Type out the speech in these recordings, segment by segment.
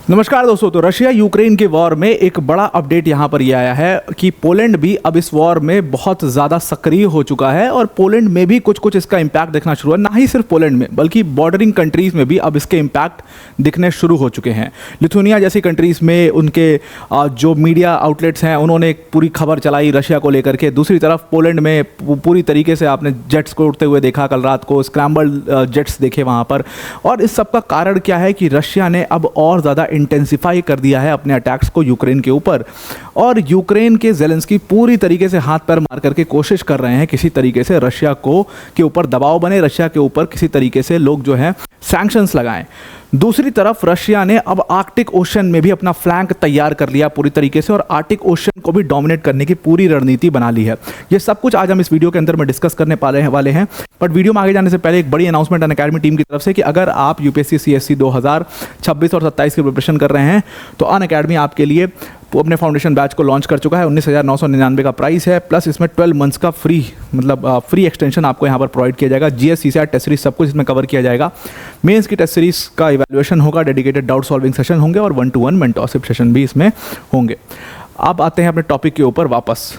नमस्कार दोस्तों। तो रशिया यूक्रेन के वॉर में एक बड़ा अपडेट यहाँ पर यह आया है कि पोलैंड भी अब इस वॉर में बहुत ज़्यादा सक्रिय हो चुका है और पोलैंड में भी कुछ कुछ इसका इम्पैक्ट दिखना शुरू है। ना ही सिर्फ पोलैंड में बल्कि बॉर्डरिंग कंट्रीज़ में भी अब इसके इम्पैक्ट दिखने शुरू हो चुके हैं। लिथुनिया जैसी कंट्रीज़ में उनके जो मीडिया आउटलेट्स हैं उन्होंने एक पूरी खबर चलाई रशिया को लेकर के। दूसरी तरफ पोलैंड में पूरी तरीके से आपने जेट्स को उड़ते हुए देखा, कल रात को स्क्रैम्बल्ड जेट्स देखे वहाँ पर। और इस सब का कारण क्या है कि रशिया ने अब और ज़्यादा इंटेंसिफाई कर दिया है अपने अटैक्स को यूक्रेन के ऊपर। और यूक्रेन के ज़ेलेंस्की पूरी तरीके से हाथ पैर मार करके कोशिश कर रहे हैं किसी तरीके से रशिया को के ऊपर दबाव बने, रशिया के ऊपर किसी तरीके से लोग जो है सैंक्शंस लगाएं। दूसरी तरफ रशिया ने अब आर्कटिक ओशन में भी अपना फ्लैंक तैयार कर लिया पूरी तरीके से और आर्कटिक ओशन को भी डोमिनेट करने की पूरी रणनीति बना ली है। ये सब कुछ आज हम इस वीडियो के अंदर में डिस्कस करने वाले हैं। बट वीडियो में आगे जाने से पहले एक बड़ी अनाउंसमेंट अनअकैडमी टीम की तरफ से कि अगर आप यूपीएससी सीएससी 2026 और 27 की प्रिपरेशन कर रहे हैं तो अनअकैडमी आपके लिए वो अपने फाउंडेशन बैच को लॉन्च कर चुका है। 19,999 का प्राइस है, प्लस इसमें 12 मंथ्स का फ्री एक्सटेंशन आपको यहाँ पर प्रोवाइड किया जाएगा। जीएस सीसैट टेस्ट सीरीज सब कुछ इसमें कवर किया जाएगा। मेंस की टेस्ट सीरीज का इवैल्यूएशन होगा, डेडिकेटेड डाउट सॉल्विंग सेशन होंगे और 1-to-1 मेंटरशिप सेशन भी इसमें होंगे। अब आते हैं अपने टॉपिक के ऊपर वापस।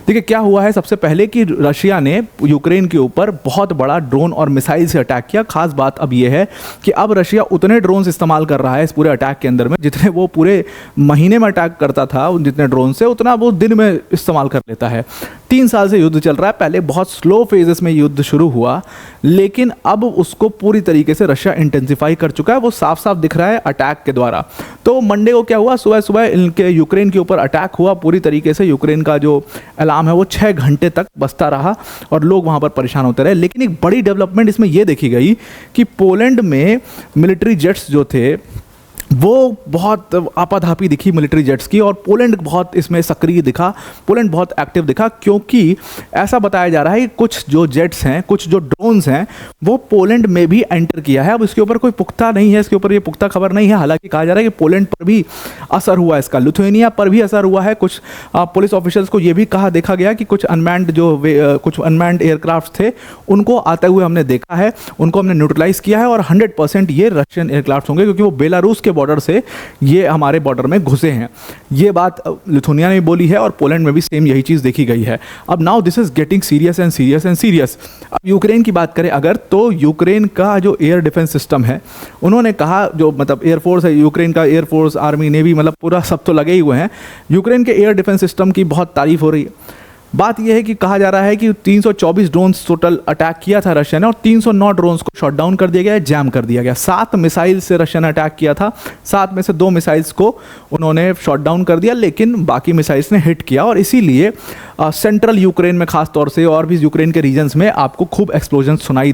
देखिए क्या हुआ है। सबसे पहले कि रशिया ने यूक्रेन के ऊपर बहुत बड़ा ड्रोन और मिसाइल से अटैक किया। खास बात अब यह है कि अब रशिया उतने ड्रोन्स इस्तेमाल कर रहा है इस पूरे अटैक के अंदर में जितने वो पूरे महीने में अटैक करता था, जितने ड्रोन से उतना वो दिन में इस्तेमाल कर लेता है। 3 साल से युद्ध चल रहा है। पहले बहुत स्लो फेजेस में युद्ध शुरू हुआ, लेकिन अब उसको पूरी तरीके से रशिया इंटेंसिफाई कर चुका है। वो साफ साफ दिख रहा है अटैक के द्वारा। तो मंडे को क्या हुआ, सुबह सुबह इनके यूक्रेन के ऊपर अटैक हुआ। पूरी तरीके से यूक्रेन का जो अलार्म है वो 6 घंटे तक बजता रहा और लोग वहाँ पर परेशान होते रहे। लेकिन एक बड़ी डेवलपमेंट इसमें यह देखी गई कि पोलैंड में मिलिट्री जेट्स जो थे वो बहुत आपाधापी दिखी मिलिट्री जेट्स की, और पोलैंड बहुत इसमें सक्रिय दिखा, पोलैंड बहुत एक्टिव दिखा। क्योंकि ऐसा बताया जा रहा है कि कुछ जो जेट्स हैं, कुछ जो ड्रोन्स हैं वो पोलैंड में भी एंटर किया है। अब इसके ऊपर कोई पुख्ता नहीं है, इसके ऊपर ये पुख्ता खबर नहीं है। हालांकि कहा जा रहा है कि पोलैंड पर भी असर हुआ है इसका, लिथुआनिया पर भी असर हुआ है। कुछ पुलिस ऑफिशियल्स को ये भी कहा देखा गया कि कुछ अनमैन्ड एयरक्राफ्ट थे उनको आते हुए हमने देखा है, उनको हमने न्यूट्रलाइज किया है और 100% ये रशियन एयरक्राफ्ट होंगे क्योंकि वो बेलारूस के बॉर्डर से ये हमारे बॉर्डर में घुसे हैं। ये बात लिथुआनिया ने बोली है और पोलैंड में भी सेम यही चीज़ देखी गई है। अब now this is getting serious and serious and serious. अब यूक्रेन की बात करें अगर, तो यूक्रेन का जो एयर डिफेंस सिस्टम है, उन्होंने कहा जो एयरफोर्स है यूक्रेन का, एयरफोर्स, आर्मी, नेवी, पूरा सब तो लगे ही हुए हैं। यूक्रेन के एयर डिफेंस सिस्टम की बहुत तारीफ हो रही है। बात यह है कि कहा जा रहा है कि 324 ड्रोन्स टोटल अटैक किया था रशिया ने और 309 ड्रोन्स को शॉट डाउन कर दिया गया, जैम कर दिया गया। 7 मिसाइल से रशिया ने अटैक किया था, 7 में से 2 मिसाइल्स को उन्होंने शॉट डाउन कर दिया, लेकिन बाकी मिसाइल्स ने हिट किया। और इसीलिए सेंट्रल यूक्रेन में खास तौर से और भी यूक्रेन के रीजन्स में आपको खूब एक्सप्लोजन सुनाई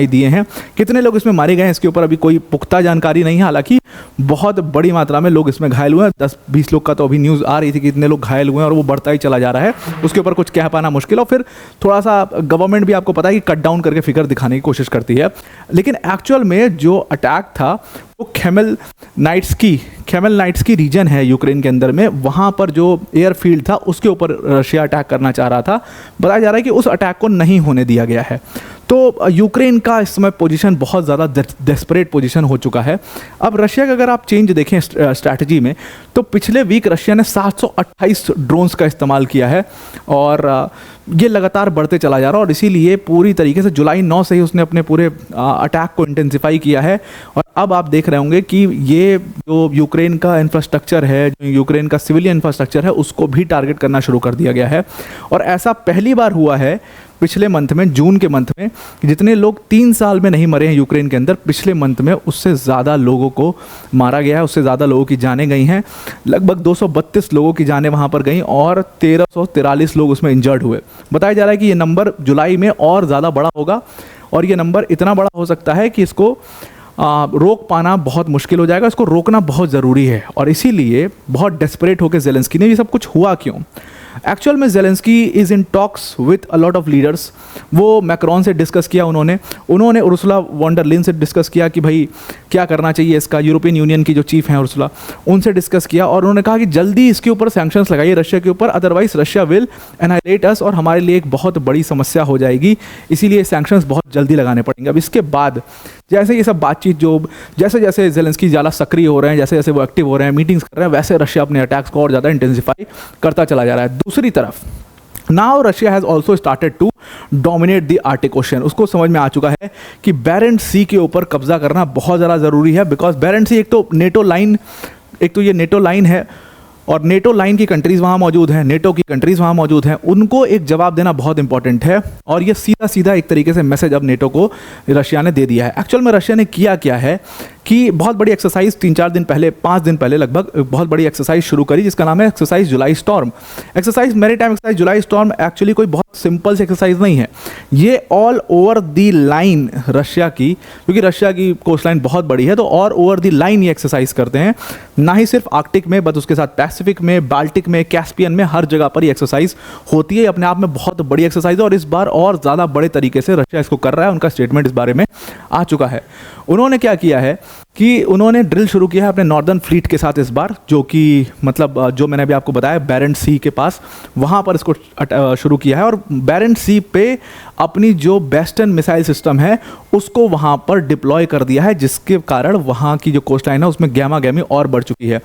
दिए हैं। कितने लोग इसमें मारे गए हैं इसके ऊपर अभी कोई पुख्ता जानकारी नहीं है। हालांकि बहुत बड़ी मात्रा में लोग इसमें घायल हुए हैं। 10-20 लोग का तो अभी न्यूज़ आ रही थी कि इतने लोग घायल हुए हैं और वो बढ़ता ही चला जा रहा है। उसके ऊपर कुछ कह पाना मुश्किल। और फिर थोड़ा सा गवर्नमेंट भी आपको पता है कि कट डाउन करके फिगर दिखाने की कोशिश करती है। लेकिन एक्चुअल में जो अटैक था वो खेमेलनाइट्स की रीजन है यूक्रेन के अंदर में, वहाँ पर जो एयरफील्ड था उसके ऊपर रशिया अटैक करना चाह रहा था। बताया जा रहा है कि उस अटैक को नहीं होने दिया गया है। तो यूक्रेन का इस समय पोजीशन बहुत ज़्यादा डेस्परेट पोजीशन हो चुका है। अब रशिया का अगर आप चेंज देखें स्ट्रैटेजी में, तो पिछले वीक रशिया ने 728 ड्रोन्स का इस्तेमाल किया है और ये लगातार बढ़ते चला जा रहा है। और इसीलिए पूरी तरीके से जुलाई 9 से ही उसने अपने पूरे अटैक को इंटेंसिफाई किया है। और अब आप देख रहे होंगे कि ये जो यूक्रेन का इंफ्रास्ट्रक्चर है, जो यूक्रेन का सिविलियन इंफ्रास्ट्रक्चर है, उसको भी टारगेट करना शुरू कर दिया गया है। और ऐसा पहली बार हुआ है पिछले मंथ में, जून के मंथ में, जितने लोग 3 साल में नहीं मरे हैं यूक्रेन के अंदर, पिछले मंथ में उससे ज़्यादा लोगों को मारा गया है, उससे ज़्यादा लोगों की जानें गई हैं। लगभग 232 लोगों की जानें वहाँ पर गई और 1343 लोग उसमें इंजर्ड हुए। बताया जा रहा है कि ये नंबर जुलाई में और ज़्यादा बड़ा होगा और ये नंबर इतना बड़ा हो सकता है कि इसको रोक पाना बहुत मुश्किल हो जाएगा। इसको रोकना बहुत ज़रूरी है और इसीलिए बहुत डेस्परेट होकर ज़ेलेंस्की ने, ये सब कुछ हुआ क्यों? एक्चुअल में Zelensky is in talks with a lot of leaders. वो मैक्रॉन से डिस्कस किया उन्होंने उर्सुला वॉन डर लेyen से डिस्कस किया कि भाई क्या करना चाहिए इसका। यूरोपियन यूनियन की जो चीफ हैं उर्सुला, उनसे डिस्कस किया और उन्होंने कहा कि जल्दी इसके ऊपर सैंक्शंस लगाइए रशिया के ऊपर, अदरवाइज रशिया विल एनाइलेट अस और हमारे लिए एक बहुत बड़ी समस्या हो जाएगी, इसीलिए सैंक्शंस बहुत जल्दी लगाने पड़ेंगे। अब इसके बाद जैसे ये सब बातचीत जो जैसे जैसे ज़ेलेंस्की ज़्यादा सक्रिय हो रहे हैं, जैसे जैसे वो एक्टिव हो रहे हैं, मीटिंग्स कर रहे हैं, वैसे रशिया अपने अटैक्स को और ज़्यादा इंटेंसिफाई करता चला जा रहा है। दूसरी तरफ now Russia has also started to dominate the Arctic Ocean. उसको समझ में आ चुका है कि बेरेंट सी के ऊपर कब्जा करना बहुत ज़्यादा ज़रूरी है, बिकॉज बेरेंट सी एक तो ये नेटो लाइन है और नेटो लाइन की कंट्रीज़ वहाँ मौजूद हैं, नेटो की कंट्रीज़ वहाँ मौजूद हैं, उनको एक जवाब देना बहुत इंपॉर्टेंट है। और ये सीधा सीधा एक तरीके से मैसेज अब नेटो को रशिया ने दे दिया है। एक्चुअल में रशिया ने किया क्या है कि बहुत बड़ी एक्सरसाइज 3-4 दिन पहले, 5 दिन पहले लगभग, बहुत बड़ी एक्सरसाइज शुरू करी जिसका नाम है एक्सरसाइज जुलाई स्टॉर्म। एक्सरसाइज मैरीटाइम एक्सरसाइज जुलाई स्टॉर्म एक्चुअली कोई बहुत सिंपल सी एक्सरसाइज नहीं है। ये all over the line Russia की, क्योंकि रशिया की कोस्ट लाइन बहुत बड़ी है, तो ऑल ओवर दी लाइन ये एक्सरसाइज करते हैं, ना ही सिर्फ आर्कटिक में बट उसके साथ पैसिफिक में, बाल्टिक में, कैस्पियन में, हर जगह पर ये एक्सरसाइज होती है। अपने आप में बहुत बड़ी एक्सरसाइज है और इस बार और ज़्यादा बड़े तरीके से रशिया इसको कर रहा है। उनका स्टेटमेंट इस बारे में आ चुका है। उन्होंने क्या किया है कि उन्होंने ड्रिल शुरू किया है अपने नॉर्दर्न फ्लीट के साथ इस बार, जो कि मतलब जो मैंने अभी आपको बताया बेरेंट सी के पास, वहाँ पर इसको शुरू किया है। और बेरेंट सी पे अपनी जो वेस्टर्न मिसाइल सिस्टम है उसको वहाँ पर डिप्लॉय कर दिया है, जिसके कारण वहाँ की जो कोस्ट लाइन है उसमें गैमा गैमी और बढ़ चुकी है।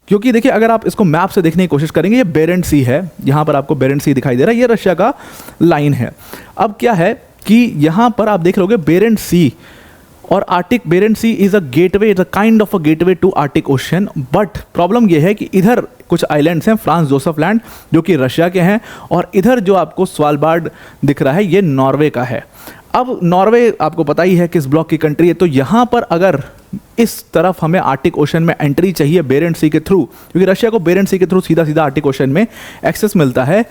क्योंकि देखिए अगर आप इसको मैप से देखने की कोशिश करेंगे, ये बेरेंट सी है, यहाँ पर आपको बेरेंट सी दिखाई दे रहा है, ये रशिया का लाइन है। अब क्या है कि यहाँ पर आप देख लोगे बेरेंट सी और Arctic, Barents sea is a gateway, is a kind of a gateway to Arctic ocean. But problem यह है कि इधर कुछ आइलैंड्स हैं, फ्रांस जोसेफ लैंड जो कि रशिया के हैं, और इधर जो आपको स्वालबार्ड दिख रहा है ये नॉर्वे का है। अब नॉर्वे आपको पता ही है किस ब्लॉक की कंट्री है, तो यहाँ पर अगर इस तरफ हमें आर्टिक ओशन में एंट्री चाहिए बेरेंट सी के थ्रू, क्योंकि रशिया को बेरेंट सी के थ्रू सीधा सीधा आर्टिक ओशन में एक्सेस मिलता है,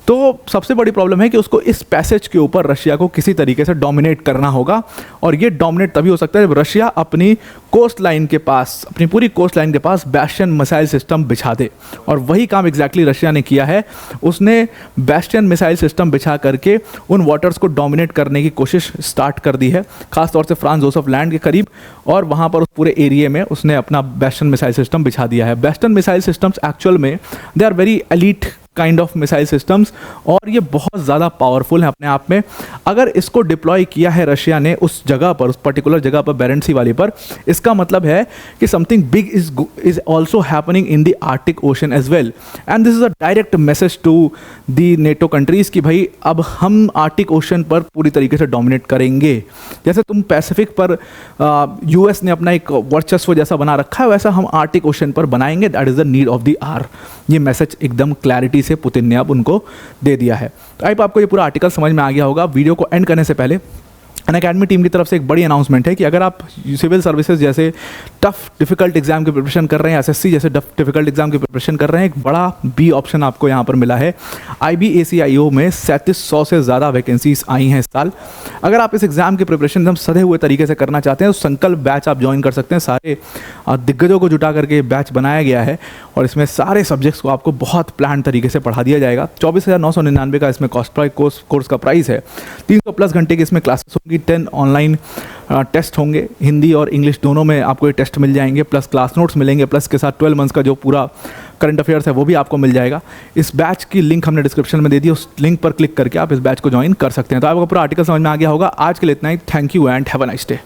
तो सबसे बड़ी प्रॉब्लम है कि उसको इस पैसेज के ऊपर रशिया को किसी तरीके से डोमिनेट करना होगा। और ये डोमिनेट तभी हो सकता है जब रशिया अपनी कोस्ट लाइन के पास, अपनी पूरी कोस्ट लाइन के पास बैस्टियन मिसाइल सिस्टम बिछा दे। और वही काम एग्जैक्टली रशिया ने किया है। उसने बैस्टियन मिसाइल सिस्टम बिछा करके उन वाटर्स को डोमिनेट करने की कोशिश स्टार्ट कर दी है, खासतौर से फ्रांस जोसेफ लैंड के करीब, और वहाँ पर उस पूरे एरिया में उसने अपना बैस्टियन मिसाइल सिस्टम बिछा दिया है। बैस्टियन मिसाइल सिस्टम्स एक्चुअल में they are very elite kind of missile systems, और ये बहुत ज़्यादा पावरफुल है अपने आप में। अगर इसको डिप्लॉय किया है रशिया ने उस जगह पर, उस पर्टिकुलर जगह पर, बेरेंट सी वाली पर, इसका मतलब है कि something big is also happening in the Arctic Ocean as well. And this is a direct message to the NATO countries कि भाई अब हम आर्टिक ओशन पर पूरी तरीके से डोमिनेट करेंगे। जैसे तुम पैसिफिक पर यूएस ने अपना एक वर्चस्व जैसा बना रखा है, वैसा हम आर्टिक ओशन पर बनाएंगे। That is the need of the hour. ये मैसेज एकदम क्लैरिटी से पुतिन ने अब उनको दे दिया है। तो आई आपको ये पूरा आर्टिकल समझ में आ गया होगा। वीडियो को एंड करने से पहले अनअकैडमी टीम की तरफ से एक बड़ी अनाउंसमेंट है कि अगर आप सिविल सर्विसेज जैसे टफ डिफिकल्ट एग्जाम की प्रिपरेशन कर रहे हैं, एसएससी जैसे डिफिकल्ट एग्जाम की प्रिपरेशन कर रहे हैं, एक बड़ा बी ऑप्शन आपको यहाँ पर मिला है। IBACIO में 3700 से ज़्यादा वैकेंसीज आई हैं इस साल। अगर आप इस एग्ज़ाम की प्रिपरेशन एकदम सधे हुए तरीके से करना चाहते हैं तो संकल्प बैच आप ज्वाइन कर सकते हैं। सारे दिग्गजों को जुटा करके बैच बनाया गया है और इसमें सारे सब्जेक्ट्स को आपको बहुत प्लान तरीके से पढ़ा दिया जाएगा। 24,999 का इसमें कोर्स का प्राइस है। 300+ घंटे की इसमें क्लासेस होंगी, 10 ऑनलाइन टेस्ट होंगे, हिंदी और इंग्लिश दोनों में आपको ये टेस्ट मिल जाएंगे, प्लस क्लास नोट्स मिलेंगे, प्लस के साथ 12 मंथ्स का जो पूरा करंट अफेयर्स है वो भी आपको मिल जाएगा। इस बैच की लिंक हमने डिस्क्रिप्शन में दे दी, उस लिंक पर क्लिक करके आप इस बैच को ज्वाइन कर सकते हैं। तो आपको पूरा आर्टिकल समझ में आ गया होगा। आज के लिए इतना ही। Thank you and have a nice day.